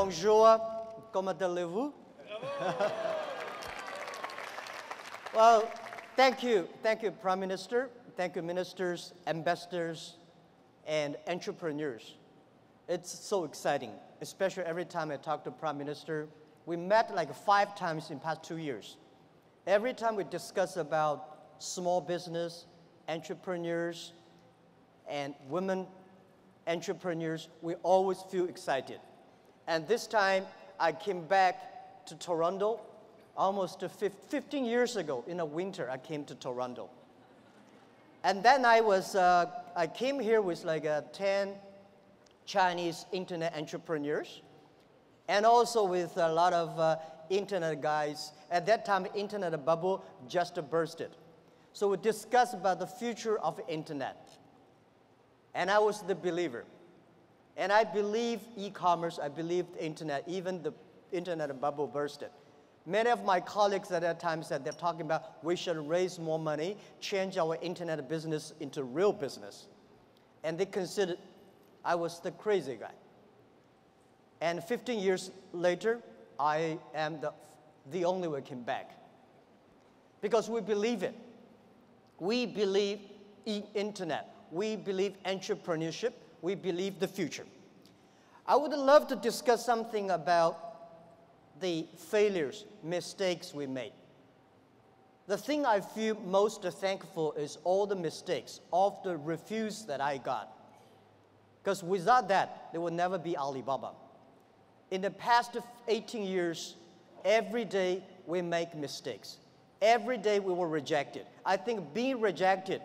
Bonjour, comment allez-vous? Well, thank you, Prime Minister. Thank you, ministers, ambassadors, and entrepreneurs. It's so exciting, especially every time I talk to Prime Minister. We met like 5 times in the past 2 years. Every time we discuss about small business, entrepreneurs, and women entrepreneurs, we always feel excited. And this time, I came back to Toronto almost 15 years ago. In the winter, I came to Toronto. And then I came here with like 10 Chinese internet entrepreneurs, and also with a lot of internet guys. At that time, the internet bubble just bursted. So we discussed about the future of the internet. And I was the believer. And I believe e-commerce, I believe the internet, even the internet bubble bursted. Many of my colleagues at that time said they're talking about we should raise more money, change our internet business into real business. And they considered I was the crazy guy. And 15 years later, I am the only one came back. Because we believe it. We believe in internet. We believe entrepreneurship. We believe the future. I would love to discuss something about the failures, mistakes we made. The thing I feel most thankful is all the mistakes, all the refuse that I got. Because without that, there would never be Alibaba. In the past 18 years, every day we make mistakes. Every day we were rejected. I think being rejected,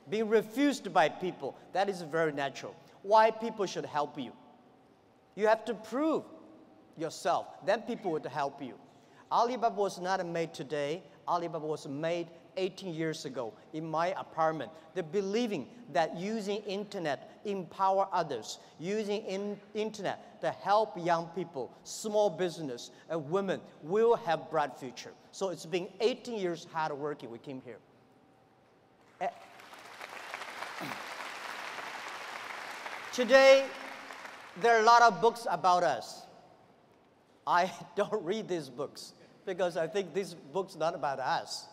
being refused by people, that is very natural. Why people should help you? You have to prove yourself, then people would help you. Alibaba was not made today. Alibaba was made 18 years ago in my apartment. The believing that using internet empower others, using internet to help young people, small business, and women will have bright future. So it's been 18 years hard working. We came here. Today, there are a lot of books about us. I don't read these books because I think these books are not about us.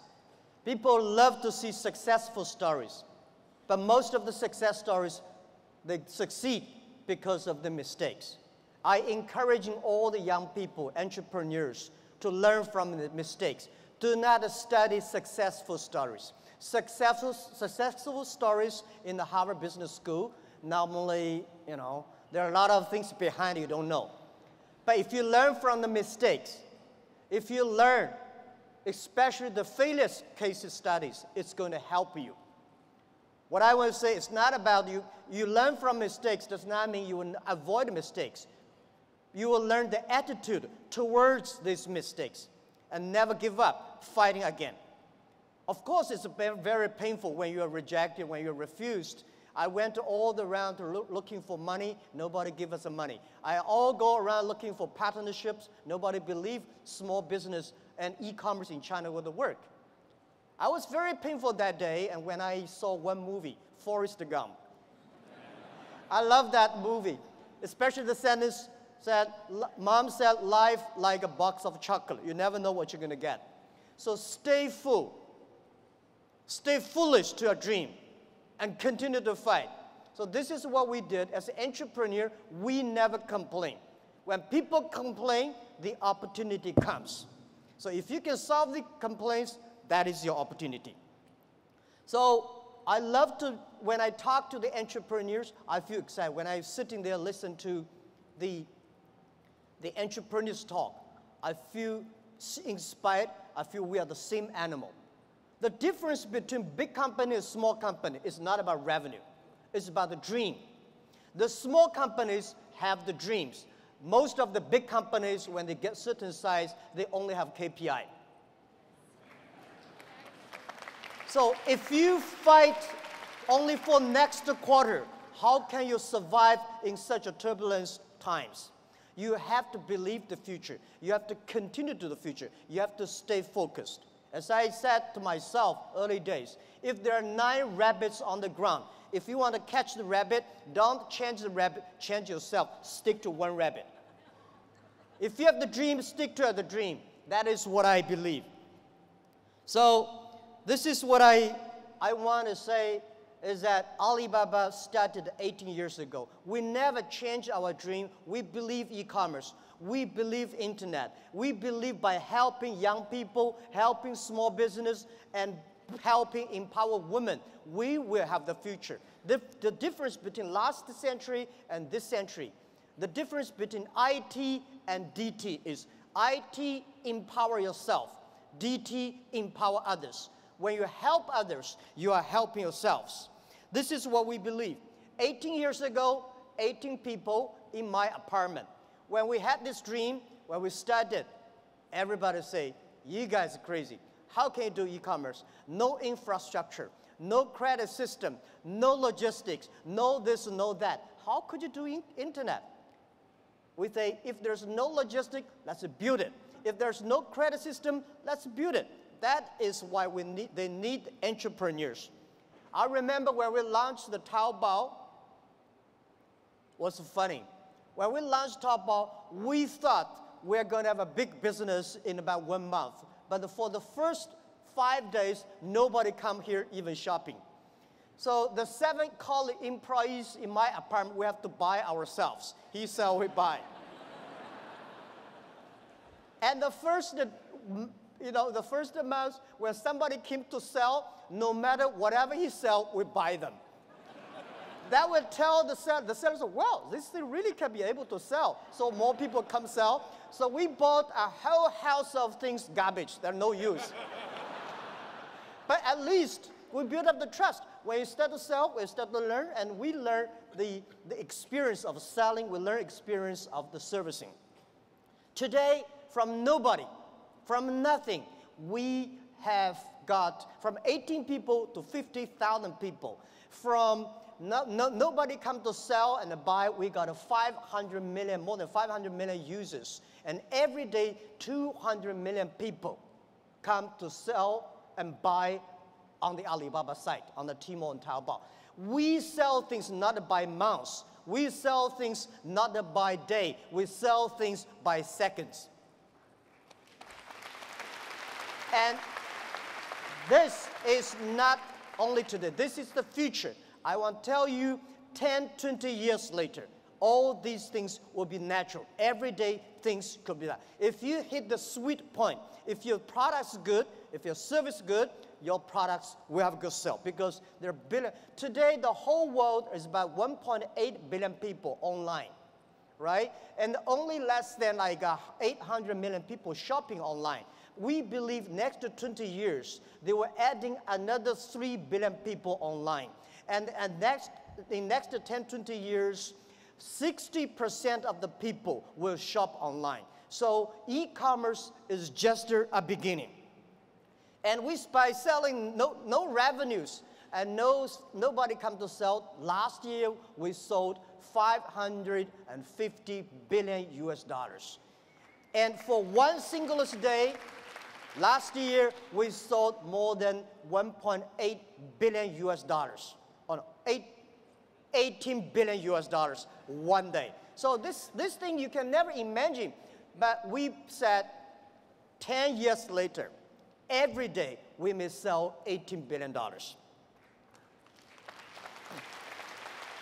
People love to see successful stories, but most of the success stories, they succeed because of the mistakes. I encourage all the young people, entrepreneurs, to learn from the mistakes. Do not study successful stories. Successful stories in the Harvard Business School, normally, there are a lot of things behind you don't know. But if you learn from the mistakes, if you learn, especially the failure case studies, it's going to help you. What I want to say, it's not about you learn from mistakes does not mean you will avoid mistakes. You will learn the attitude towards these mistakes and never give up, fighting again. Of course, it's very painful when you are rejected, when you're refused. I went all around looking for money. Nobody give us the money. I all go around looking for partnerships. Nobody believed small business and e-commerce in China would work. I was very painful that day, and when I saw one movie, Forrest Gump. I love that movie, especially the sentence said, Mom said, life like a box of chocolate. You never know what you're going to get. So stay full. Stay foolish to your dream and continue to fight. So this is what we did. As an entrepreneur, we never complain. When people complain, the opportunity comes. So if you can solve the complaints, that is your opportunity. So I love to, when I talk to the entrepreneurs, I feel excited. When I'm sitting there, listen to the entrepreneurs talk, I feel inspired. I feel we are the same animal. The difference between big company and small company is not about revenue. It's about the dream. The small companies have the dreams. Most of the big companies, when they get certain size, they only have KPI. So if you fight only for next quarter, how can you survive in such a turbulent times? You have to believe the future. You have to continue to the future. You have to stay focused. As I said to myself early days, if there are 9 rabbits on the ground, if you want to catch the rabbit, don't change the rabbit, change yourself. Stick to one rabbit. If you have the dream, stick to the dream. That is what I believe. So this is what I want to say is that Alibaba started 18 years ago. We never changed our dream. We believe e-commerce. We believe internet. We believe by helping young people, helping small business, and helping empower women, we will have the future. The difference between last century and this century, the difference between IT and DT is IT, empower yourself. DT, empower others. When you help others, you are helping yourselves. This is what we believe. 18 years ago, 18 people in my apartment. When we had this dream, when we started, everybody say, you guys are crazy. How can you do e-commerce? No infrastructure, no credit system, no logistics, no this, no that. How could you do internet? We say, if there's no logistics, let's build it. If there's no credit system, let's build it. That is why they need entrepreneurs. I remember when we launched the Taobao, it was funny. When we launched Taobao, we thought we were going to have a big business in about 1 month. But for the first 5 days, nobody come here even shopping. So the 7 colleague employees in my apartment, we have to buy ourselves. He sell, we buy. And the first month when somebody came to sell, no matter whatever he sell, we buy them. That would tell the sellers, well, this thing really can be able to sell. So more people come sell. So we bought a whole house of things, garbage, they're no use. But at least we build up the trust. When you start to sell, we start to learn, and we learn the experience of selling, we learn experience of the servicing. Today, from nobody, from nothing, we have got from 18 people to 50,000 people. From nobody come to sell and buy, we got 500 million, more than 500 million users. And every day, 200 million people come to sell and buy on the Alibaba site, on the Tmall and Taobao. We sell things not by months. We sell things not by day. We sell things by seconds. And this is not only today. This is the future. I want to tell you, 10, 20 years later, all these things will be natural. Every day, things could be that. If you hit the sweet point, if your product's good, if your service is good, your products will have a good sale because there are billion. Today, the whole world is about 1.8 billion people online, right? And only less than like 800 million people shopping online. We believe next to 20 years, they were adding another 3 billion people online. And in next 10, 20 years, 60% of the people will shop online. So e-commerce is just a beginning. And by selling no revenues and nobody come to sell, last year we sold $550 billion US. And for one single day, last year we sold more than 1.8 billion US dollars. On 18 billion US dollars one day. So this thing you can never imagine. But we said 10 years later, every day we may sell $18 billion.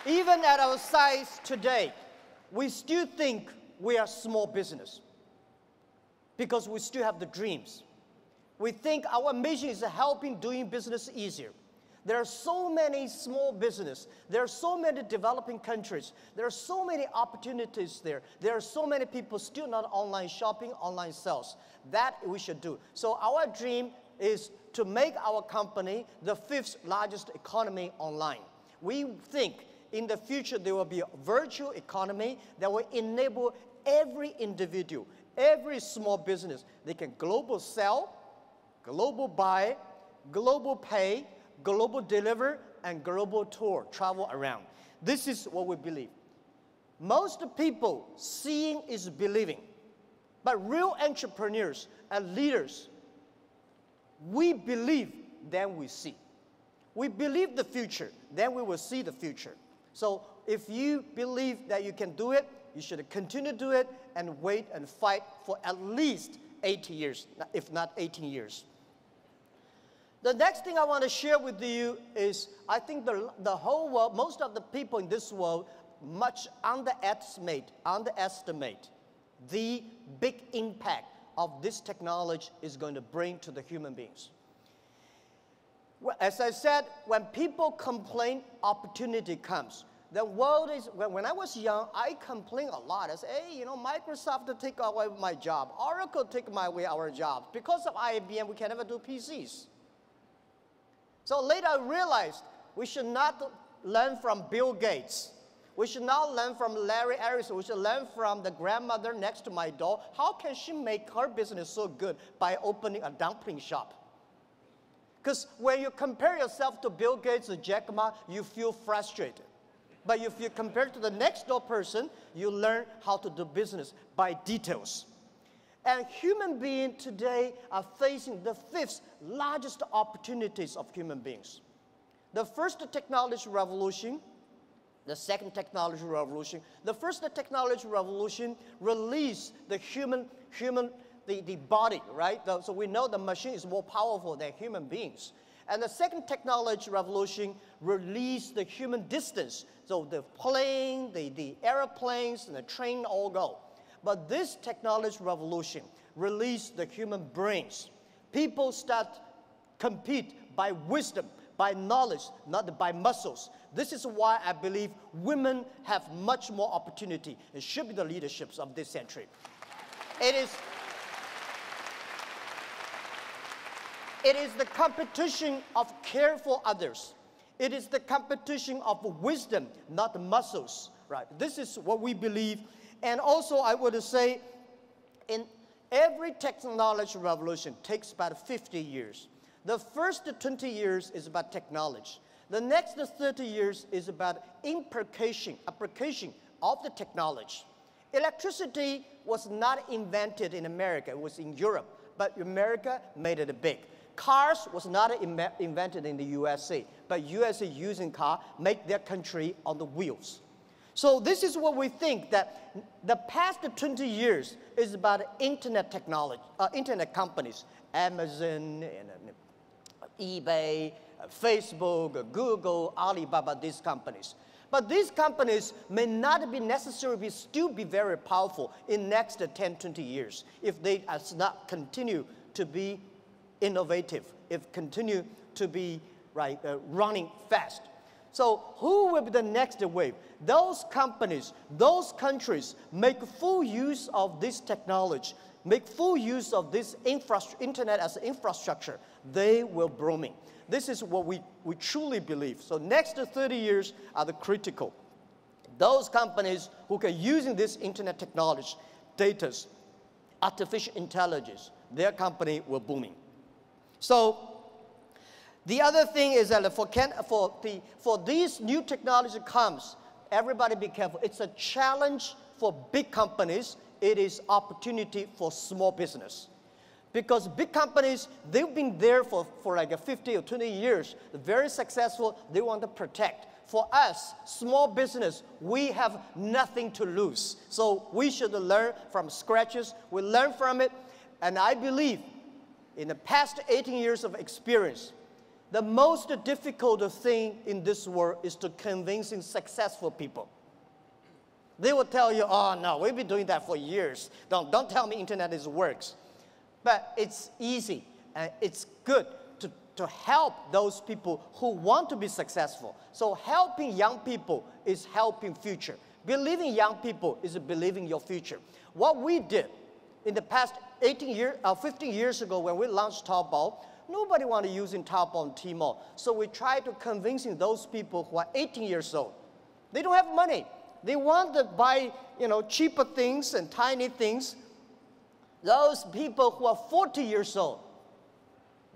Even at our size today, we still think we are small business because we still have the dreams. We think our mission is helping doing business easier. There are so many small businesses. There are so many developing countries. There are so many opportunities there. There are so many people still not online shopping, online sales. That we should do. So our dream is to make our company the 5th largest economy online. We think in the future there will be a virtual economy that will enable every individual, every small business. They can global sell, global buy, global pay, global deliver, and global tour, travel around. This is what we believe. Most people, seeing is believing. But real entrepreneurs and leaders, we believe, then we see. We believe the future, then we will see the future. So if you believe that you can do it, you should continue to do it and wait and fight for at least 80 years, if not 18 years. The next thing I want to share with you is I think the whole world, most of the people in this world, much underestimate the big impact of this technology is going to bring to the human beings. Well, as I said, when people complain, opportunity comes. The world is, when I was young, I complained a lot. I said, hey, you know, Microsoft take away my job. Oracle take away our jobs. Because of IBM, we can never do PCs. So later I realized we should not learn from Bill Gates. We should not learn from Larry Ellison. We should learn from the grandmother next to my door. How can she make her business so good by opening a dumpling shop? Because when you compare yourself to Bill Gates or Jack Ma, you feel frustrated. But if you compare to the next door person, you learn how to do business by details. And human beings today are facing the 5th largest opportunities of human beings. The first technology revolution, the second technology revolution. The first technology revolution released the the body, right? So we know the machine is more powerful than human beings. And the second technology revolution released the human distance. So the plane, the airplanes, and the train all go. But this technology revolution released the human brains. People start compete by wisdom, by knowledge, not by muscles. This is why I believe women have much more opportunity and should be the leaderships of this century. It is the competition of care for others. It is the competition of wisdom, not muscles, right? This is what we believe. And also I would say, in every technology revolution takes about 50 years. The first 20 years is about technology. The next 30 years is about application of the technology. Electricity was not invented in America, it was in Europe, but America made it big. Cars was not invented in the USA, but USA using car make their country on the wheels. So this is what we think, that the past 20 years is about internet technology, internet companies, Amazon, and eBay, Facebook, Google, Alibaba, these companies. But these companies may not be necessarily still be very powerful in next 10, 20 years if they not continue to be innovative, if continue to be running fast. So who will be the next wave? Those companies, those countries make full use of this technology, make full use of this internet as infrastructure, they will booming. This is what we truly believe. So next 30 years are the critical. Those companies who can using this internet technology, data, artificial intelligence, their company will booming. So the other thing is that for these new technology comes, everybody be careful. It's a challenge for big companies. It is opportunity for small business. Because big companies, they've been there for like 50 or 20 years. They're very successful. They want to protect. For us, small business, we have nothing to lose. So we should learn from scratches. We learn from it. And I believe in the past 18 years of experience, the most difficult thing in this world is to convincing successful people. They will tell you, oh no, we've been doing that for years. Don't tell me internet works. But it's easy and it's good to help those people who want to be successful. So helping young people is helping future. Believing young people is believing your future. What we did in the past 15 years ago when we launched Taobao, nobody wanted using Taobao and Tmall. So we tried to convincing those people who are 18 years old. They don't have money. They want to buy, cheaper things and tiny things. Those people who are 40 years old,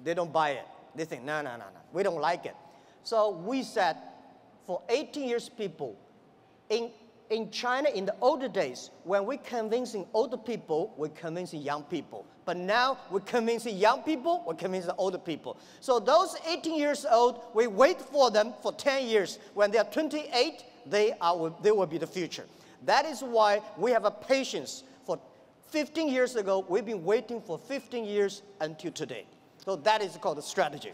they don't buy it. They think, no, we don't like it. So we said, for 18 years people, in China, in the older days, when we're convincing older people, we're convincing young people. But now we're convincing young people, we're convincing older people. So those 18 years old, we wait for them for 10 years. When they're 28, they will be the future. That is why we have a patience. For 15 years ago, we've been waiting for 15 years until today. So that is called a strategy.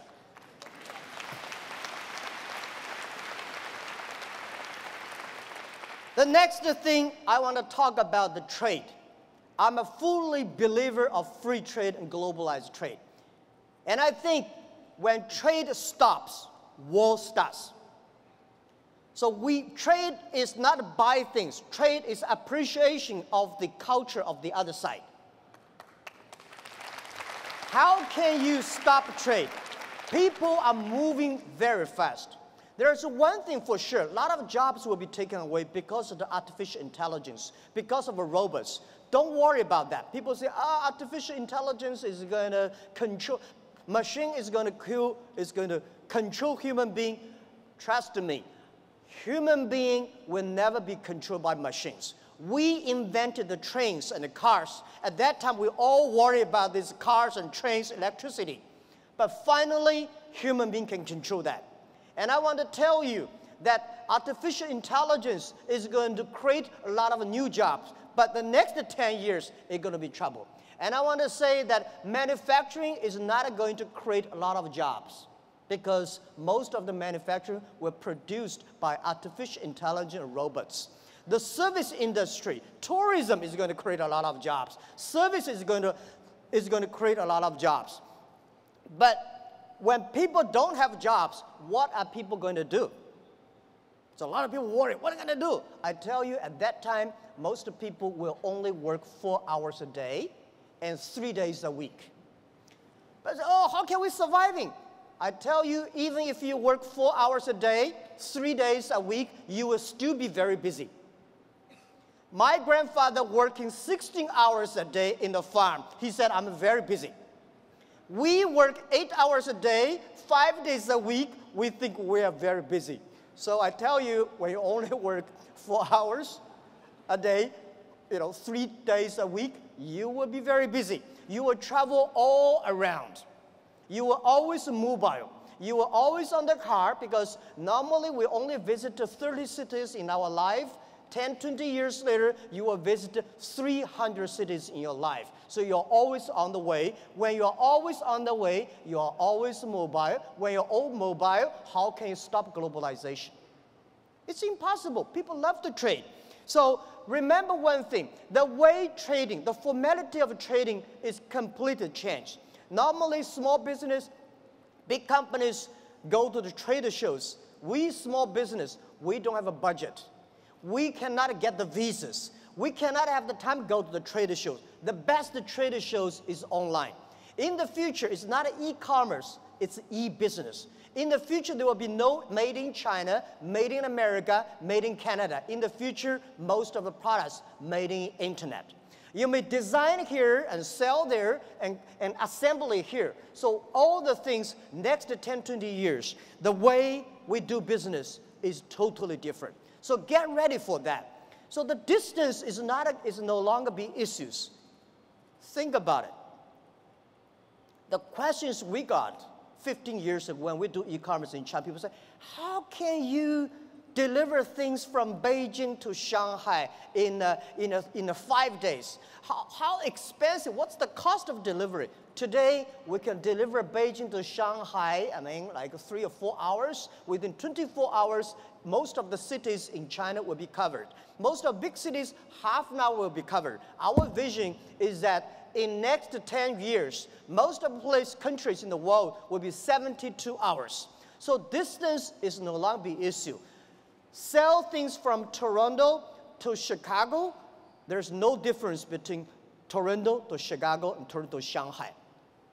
The next thing I want to talk about the trade. I'm a fully believer of free trade and globalized trade. And I think when trade stops, war starts. So trade is not buy things. Trade is appreciation of the culture of the other side. How can you stop trade? People are moving very fast. There's one thing for sure. A lot of jobs will be taken away because of the artificial intelligence, because of the robots. Don't worry about that. People say, artificial intelligence is going to control, machine is going to control human being. Trust me, human being will never be controlled by machines. We invented the trains and the cars. At that time, we all worry about these cars and trains, electricity. But finally, human being can control that. And I want to tell you that artificial intelligence is going to create a lot of new jobs. But the next 10 years, it's going to be trouble. And I want to say that manufacturing is not going to create a lot of jobs because most of the manufacturing were produced by artificial intelligence robots. The service industry, tourism is going to create a lot of jobs. Service is going to create a lot of jobs. But when people don't have jobs, what are people going to do? So a lot of people worry, what are they going to do? I tell you, at that time, most people will only work 4 hours a day and 3 days a week. But how can we surviving? I tell you, even if you work 4 hours a day, 3 days a week, you will still be very busy. My grandfather working 16 hours a day in the farm. He said, I'm very busy. We work 8 hours a day, 5 days a week. We think we are very busy. So I tell you, when you only work 4 hours a day, 3 days a week, you will be very busy. You will travel all around. You will always mobile. You will always on the car because normally we only visit 30 cities in our life. 10, 20 years later, you will visit 300 cities in your life. So you're always on the way. When you're always on the way, you are always mobile. When you're all mobile, how can you stop globalization? It's impossible. People love to trade. So remember one thing. The way trading, the formality of trading is completely changed. Normally, small business, big companies go to the trade shows. We, small business, we don't have a budget. We cannot get the visas. We cannot have the time to go to the trade shows. The best trade shows is online. In the future, it's not e-commerce, it's e-business. In the future, there will be no made in China, made in America, made in Canada. In the future, most of the products made in internet. You may design here and sell there and assemble it here. So all the things next 10, 20 years, the way we do business is totally different. So get ready for that. So the distance is no longer be issues. Think about it. The questions we got 15 years ago when we do e-commerce in China, people say, how can you deliver things from Beijing to Shanghai in 5 days? How expensive? What's the cost of delivery? Today, we can deliver Beijing to Shanghai, like 3 or 4 hours. Within 24 hours, most of the cities in China will be covered. Most of big cities, half an hour will be covered. Our vision is that in next 10 years, most of the countries in the world will be 72 hours. So distance is no longer the issue. Sell things from Toronto to Chicago, there's no difference between Toronto to Chicago and Toronto to Shanghai.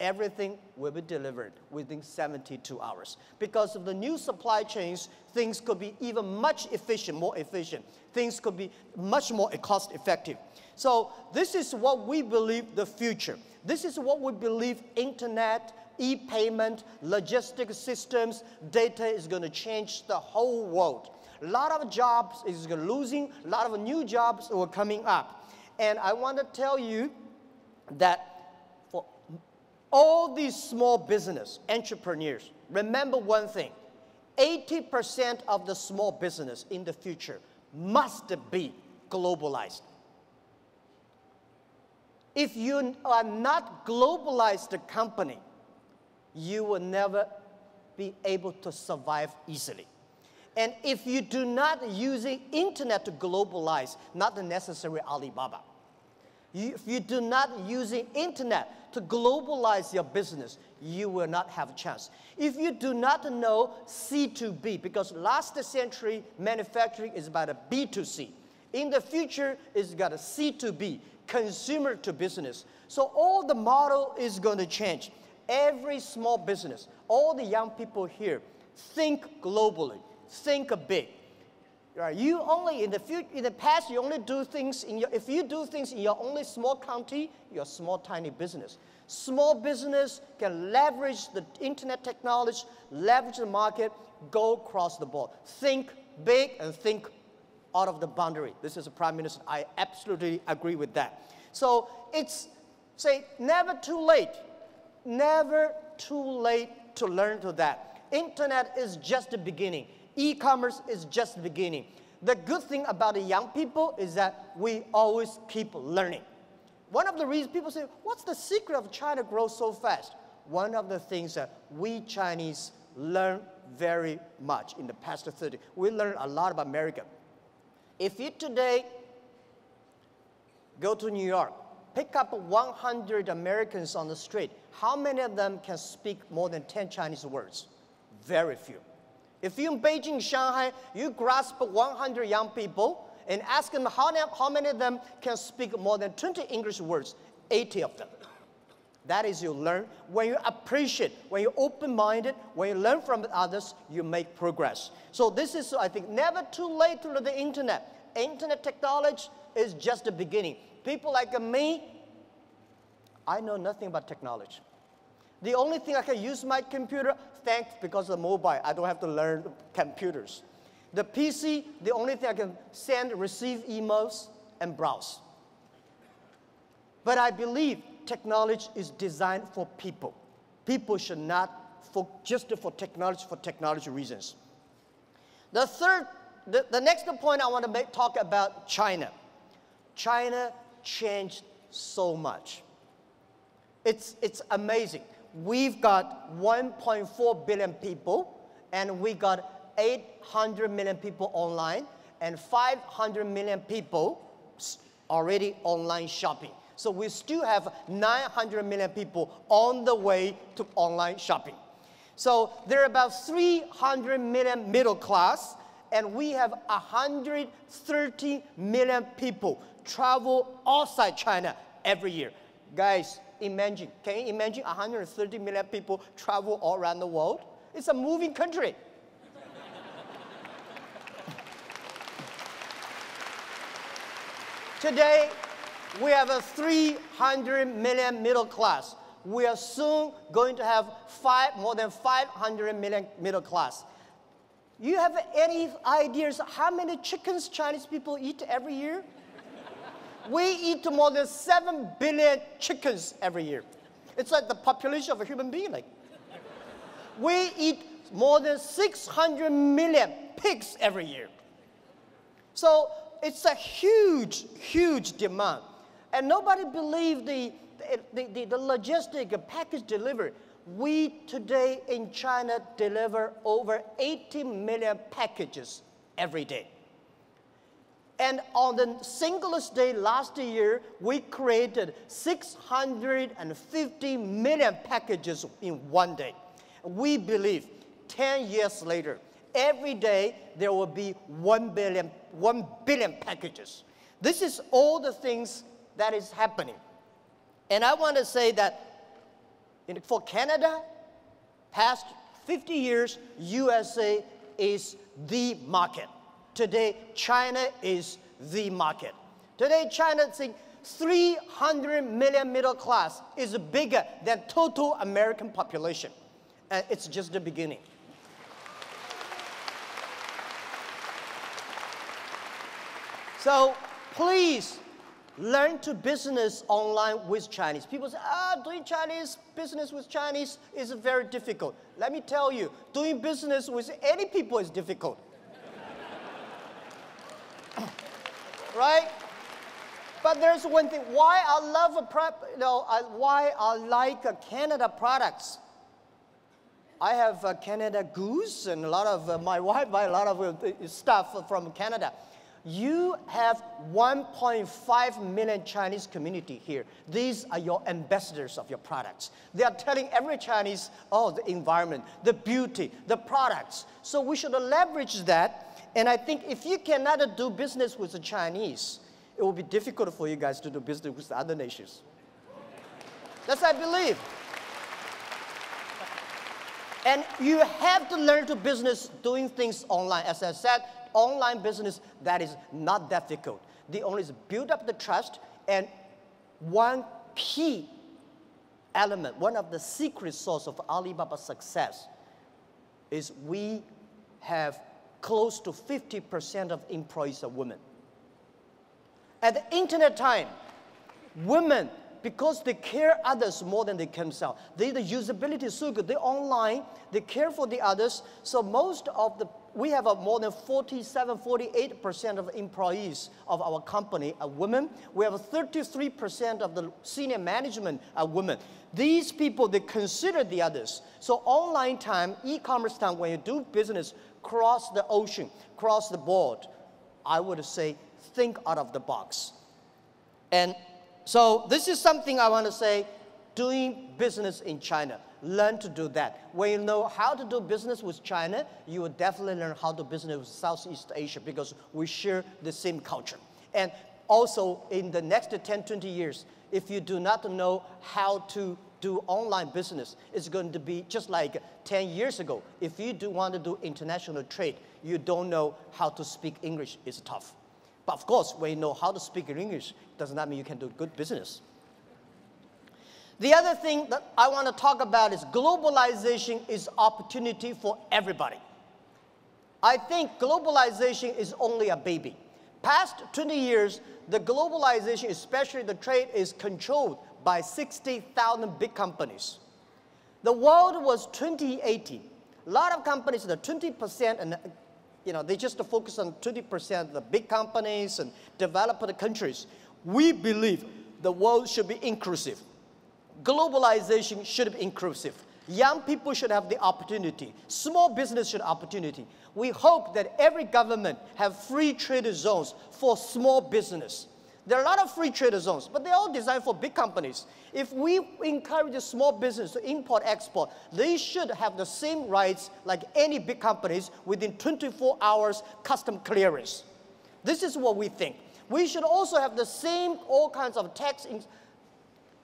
Everything will be delivered within 72 hours. Because of the new supply chains, things could be even much efficient, more efficient. Things could be much more cost effective. So this is what we believe the future. This is what we believe internet, e-payment, logistics systems, data is going to change the whole world. A lot of jobs is losing, a lot of new jobs are coming up. And I want to tell you that for all these small business entrepreneurs, remember one thing, 80% of the small business in the future must be globalized. If you are not globalized company, you will never be able to survive easily. And if you do not use the internet to globalize, not the necessary Alibaba. If you do not use the internet to globalize your business, you will not have a chance. If you do not know C2B, because last century manufacturing is about a B2C. In the future, it's got a C2B, consumer to business. So all the model is going to change. Every small business, all the young people here, think globally, think big. Right? You only in the past, you only do things if you do things in your only small county, you're a small, tiny business. Small business can leverage the internet technology, leverage the market, go across the board. Think big and think out of the boundary. This is a prime minister. I absolutely agree with that. So it's, say, never too late. Never too late to learn to that. Internet is just the beginning. E-commerce is just the beginning. The good thing about the young people is that we always keep learning. One of the reasons people say, what's the secret of China grow so fast? One of the things that we Chinese learn very much in the past 30. We learned a lot about America. If you today go to New York, pick up 100 Americans on the street, how many of them can speak more than 10 Chinese words? Very few. If you're in Beijing, Shanghai, you grasp 100 young people and ask them how many of them can speak more than 20 English words, 80 of them. That is you learn. When you appreciate, when you're open-minded, when you learn from others, you make progress. So this is, I think, never too late to learn the internet. Internet technology is just the beginning. People like me, I know nothing about technology. The only thing I can use my computer, thanks because of mobile, I don't have to learn computers. The PC, the only thing I can send, receive emails, and browse. But I believe technology is designed for people. People should not just for technology reasons. The next point I want to talk about China. China changed so much. It's amazing. We've got 1.4 billion people, and we got 800 million people online, and 500 million people already online shopping. So we still have 900 million people on the way to online shopping. So there are about 300 million middle class, and we have 130 million people travel outside China every year. Guys, imagine, can you imagine 130 million people travel all around the world? It's a moving country. Today, we have a 300 million middle class. We are soon going to have more than 500 million middle class. You have any ideas how many chickens Chinese people eat every year? We eat more than 7 billion chickens every year. It's like the population of a human being. Like. We eat more than 600 million pigs every year. So it's a huge, huge demand. And nobody believes the logistic package delivery. We today in China deliver over 80 million packages every day. And on the singlest day last year, we created 650 million packages in one day. We believe 10 years later, every day there will be 1 billion packages. This is all the things that is happening. And I want to say that for Canada, past 50 years, USA is the market. Today, China is the market. Today, China, 300 million middle class is bigger than total American population. And it's just the beginning. So please learn to business online with Chinese. People say, doing Chinese business with Chinese is very difficult. Let me tell you, doing business with any people is difficult. right? But there's one thing, why I love why I like Canada products. I have Canada Goose and a lot of, my wife buy a lot of stuff from Canada. You have 1.5 million Chinese community here. These are your ambassadors of your products. They are telling every Chinese, oh, the environment, the beauty, the products. So we should leverage that. And I think if you cannot do business with the Chinese, it will be difficult for you guys to do business with the other nations. That's what I believe. And you have to learn to business doing things online. As I said, online business, that is not difficult. The only is build up the trust, and one key element, one of the secret source of Alibaba's success is we have close to 50% of employees are women. At the internet time, women, because they care others more than they can themselves. The usability is so good. They're online. They care for the others. So we have more than 47, 48% of employees of our company are women. We have 33% of the senior management are women. These people, they consider the others. So online time, e-commerce time, when you do business cross the ocean, cross the board, I would say think out of the box. And so this is something I want to say, doing business in China. Learn to do that. When you know how to do business with China, you will definitely learn how to do business with Southeast Asia because we share the same culture. And also in the next 10, 20 years, if you do not know how to do online business, it's going to be just like 10 years ago. If you do want to do international trade, you don't know how to speak English, it's tough. But of course, when you know how to speak English, it does not mean you can do good business. The other thing that I want to talk about is globalization is opportunity for everybody. I think globalization is only a baby. Past 20 years, the globalization, especially the trade, is controlled by 60,000 big companies. The world was 2080. A lot of companies, the 20%, and they just focus on 20% of the big companies and developed countries. We believe the world should be inclusive. Globalization should be inclusive. Young people should have the opportunity. Small business should have opportunity. We hope that every government have free trade zones for small business. There are a lot of free trade zones, but they're all designed for big companies. If we encourage the small business to import, export, they should have the same rights like any big companies within 24 hours custom clearance. This is what we think. We should also have the same all kinds of tax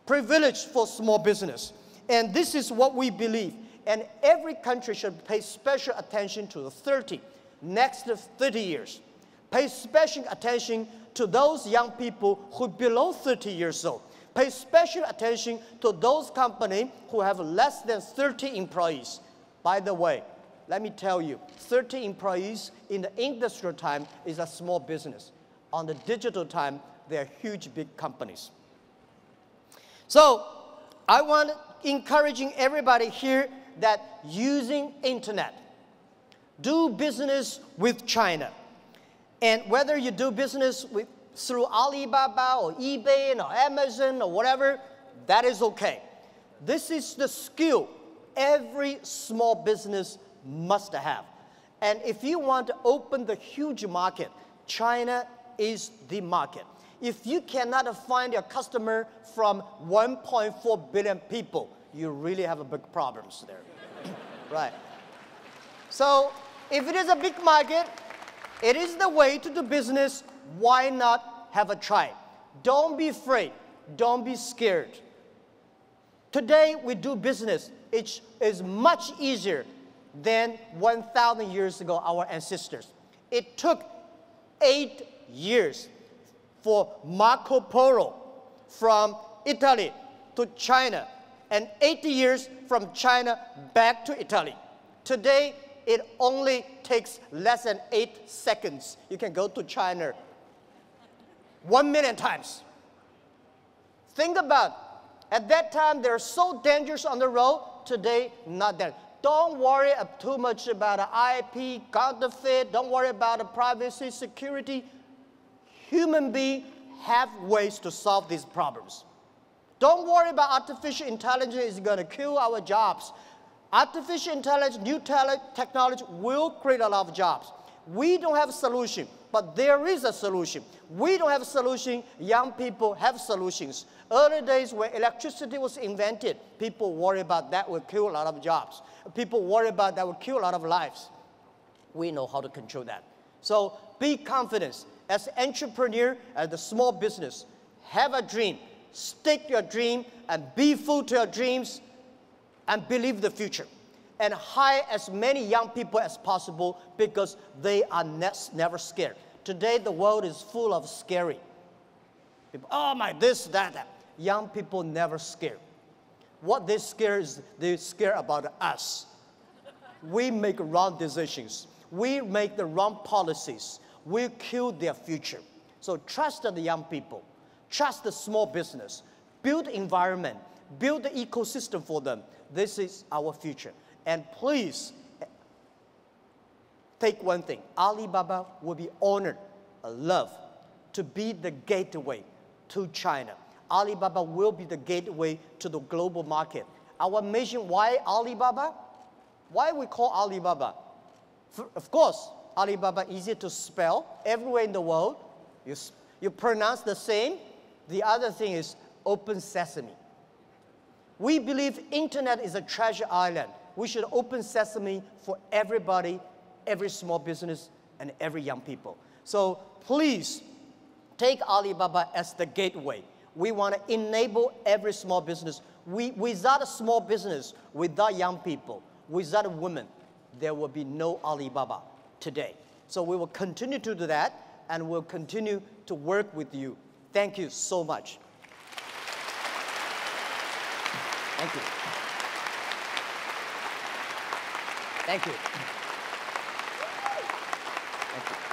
privilege for small business. And this is what we believe. And every country should pay special attention to the next 30 years. Pay special attention to those young people who are below 30 years old. Pay special attention to those companies who have less than 30 employees. By the way, let me tell you, 30 employees in the industrial time is a small business. On the digital time, they're huge, big companies. So I want encouraging everybody here that using internet, do business with China. And whether you do business through Alibaba or eBay or Amazon or whatever, that is okay. This is the skill every small business must have. And if you want to open the huge market, China is the market. If you cannot find a customer from 1.4 billion people, you really have a big problems there. Right. So if it is a big market, it is the way to do business. Why not have a try? Don't be afraid. Don't be scared. Today, we do business. It is much easier than 1,000 years ago, our ancestors. It took 8 years for Marco Polo from Italy to China, and 80 years from China back to Italy. Today, it only takes less than 8 seconds. You can go to China 1 million times. Think about, at that time, they're so dangerous on the road. Today, not that. Don't worry too much about IP, counterfeit. Don't worry about privacy, security. human beings have ways to solve these problems. Don't worry about artificial intelligence is going to kill our jobs. Artificial intelligence, new technology will create a lot of jobs. We don't have a solution, but there is a solution. We don't have a solution, young people have solutions. Early days when electricity was invented, people worry about that will kill a lot of jobs. People worry about that will kill a lot of lives. We know how to control that. So be confident. As an entrepreneur, as a small business, have a dream. Stick your dream and be full to your dreams and believe the future. And hire as many young people as possible because they are never scared. Today, the world is full of scary people. Oh my, this, that. Young people never scared. What they scare is they scare about us. We make wrong decisions. We make the wrong policies. We kill their future. So trust the young people. Trust the small business. Build environment. Build the ecosystem for them. This is our future. And please, take one thing. Alibaba will be honored, loved, to be the gateway to China. Alibaba will be the gateway to the global market. Our mission, why Alibaba? Why we call Alibaba? Of course, Alibaba easy to spell. Everywhere in the world, you pronounce the same. The other thing is open sesame. We believe internet is a treasure island. We should open sesame for everybody, every small business, and every young people. So please take Alibaba as the gateway. We want to enable every small business. Without a small business, without young people, without women, there will be no Alibaba today. So we will continue to do that, and we'll continue to work with you. Thank you so much. Thank you. Thank you. Thank you.